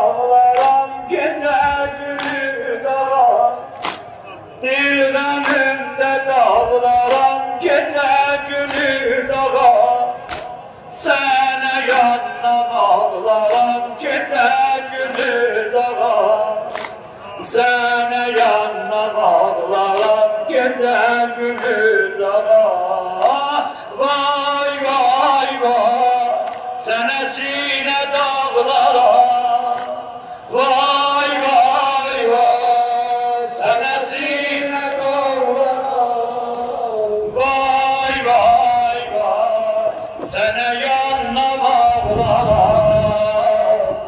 dağlaram gece günü dağlar. Dilranımda dağlaram gece günü dağlar. Sana yanlam ağlaram gece günü dağlar. Sana yanlam ağlaram gece günü dağlar. Vay vay vay, senesine dağlara. Vay vay vay, senesine dağlara. Vay vay vay, sene yanlam ağlara.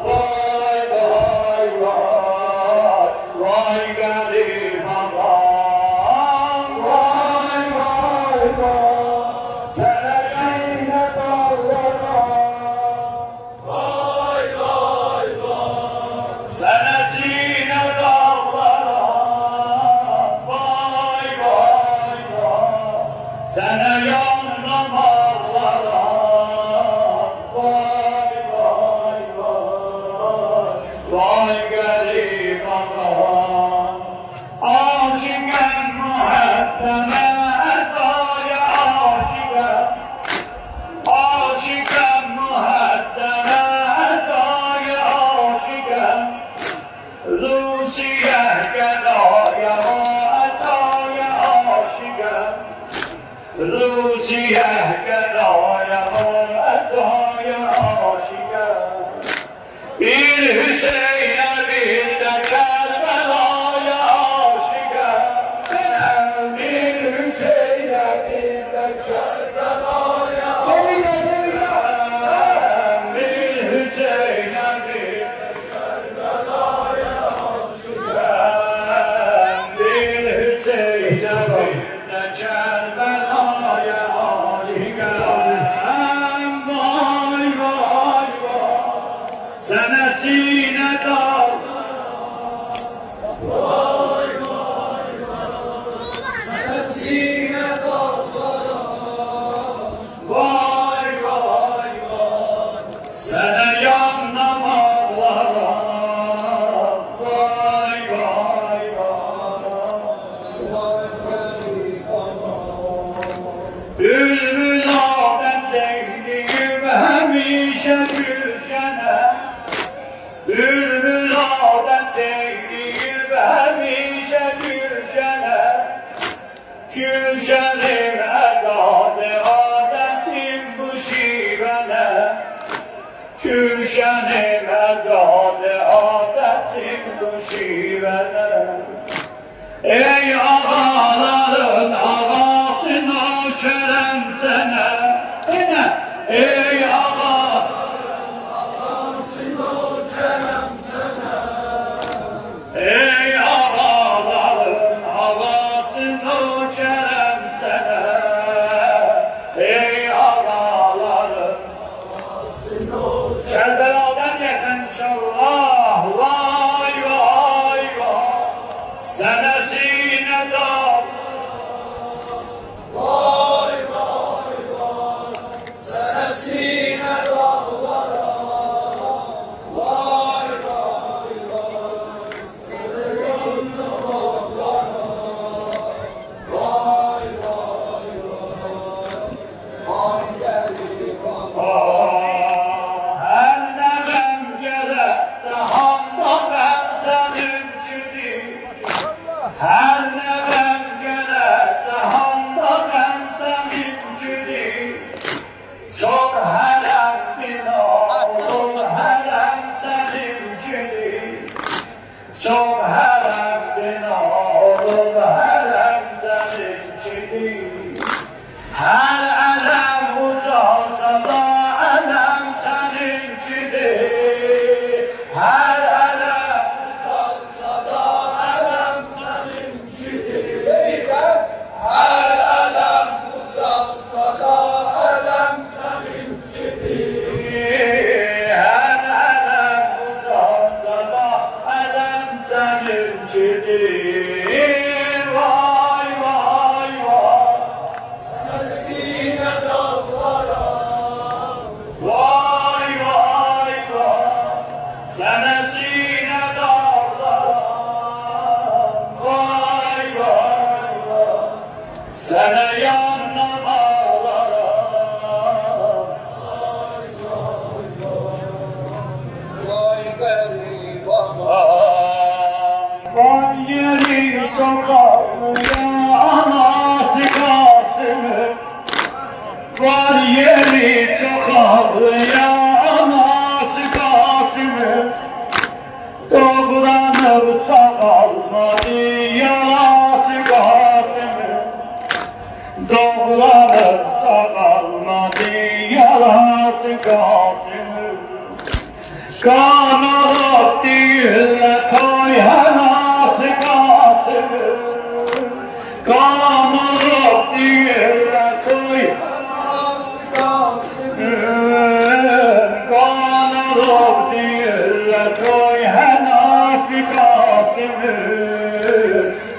Vay vay vay, vay garip ağam. Vay vay vay, senesine dağlara. Vay vay vay, senesine dağlara. Vay vay vay, sene yanlam ağlara. Vay vay vay, vay garip ağam. Aşıkım muhabbeme etaya aşıkım. Aşıkım muhabbeme etaya aşıkım. Rusiye gedaya etaya aşıkım. Rusiye gedaya etaya aşıkım. Bir Hüseyin'e bir de Kerbela'ya aşıkım. Bir Hüseyin'e bir de Kerbela'ya aşıkım. Bir Hüseyin'e bir de Kerbela'ya aşıkım. Bir Hüseyin'e bir de Kerbela'ya aşıkım. Vay vay vay, senesine dağ. Vay vay vay, senesine dağlara. Vay vay vay, sene yanlam ağlara. Vay vay vay, vay garip ağam. Bülbül ağabey sevdiğim hemişe gülşene. Bülbül ağabey sevdiğim hemişe gülşene. Gülşenim ezade adetim bu şivene. Gülşenim ezade adetim bu şivene. Ey ağaların ağasın o kerem sene. Ey ağaların ağasın o kerem sene. Ey ağaların ağasın o kerem sene. Ey ağaların ağasın o Kerbela'dan gelsin inşallah. Vay vay vay, senesine dağ. Vay vay vay, çok ağlıyor anası Kasım'ın. Var yeri çok ağlıyor anası Kasım'ın. Doğranıp sağalmadı yarası Kasım'ın. Doğranıp sağalmadı yarası Kasım'ın. Kan alıp değil koy anası Kasım'ın. Kan alıp değil koy anası Kasım'ın. Kan alıp değil koy anası Kasım'ın.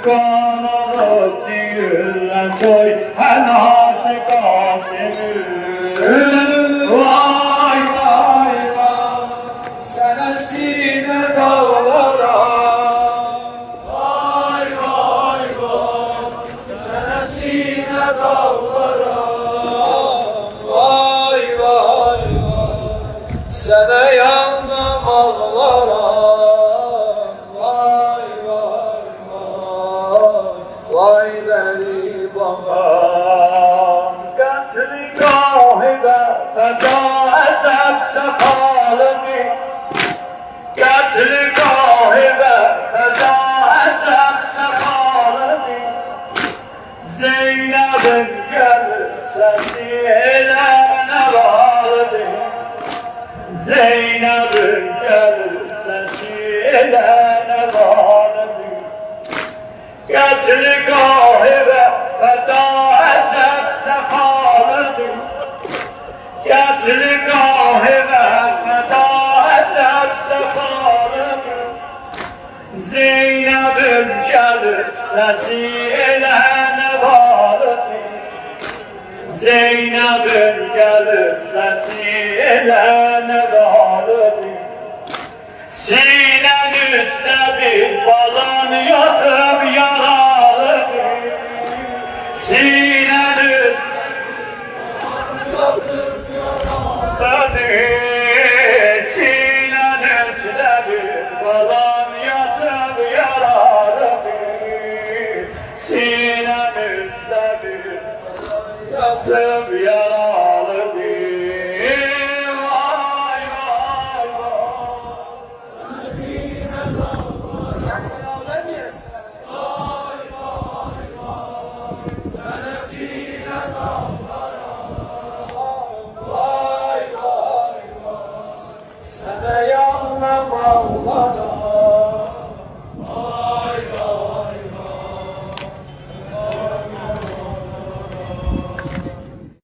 Kan alıp değil koy anası Kasım'ın. Vay vay vay senesine dağlara. Vay vay vay senesine dağlara. Vay vay vay sene yandım ağlara. Vay vay vay vay deli babam. Katli gahide feda edep sefalimi. Katli gahide feda edep sefalimi. Zeynep'in gelirse silene vardı. Zeynep'in gelirse silene vardı. Katli gahide feda edep sefalimi. Katli gahide feda edep sefalimi. Zeynep'im gelirse silene vardı. Zeynep'im gelirse silene vardı. Sinen üstte bir balan yatıp yalan.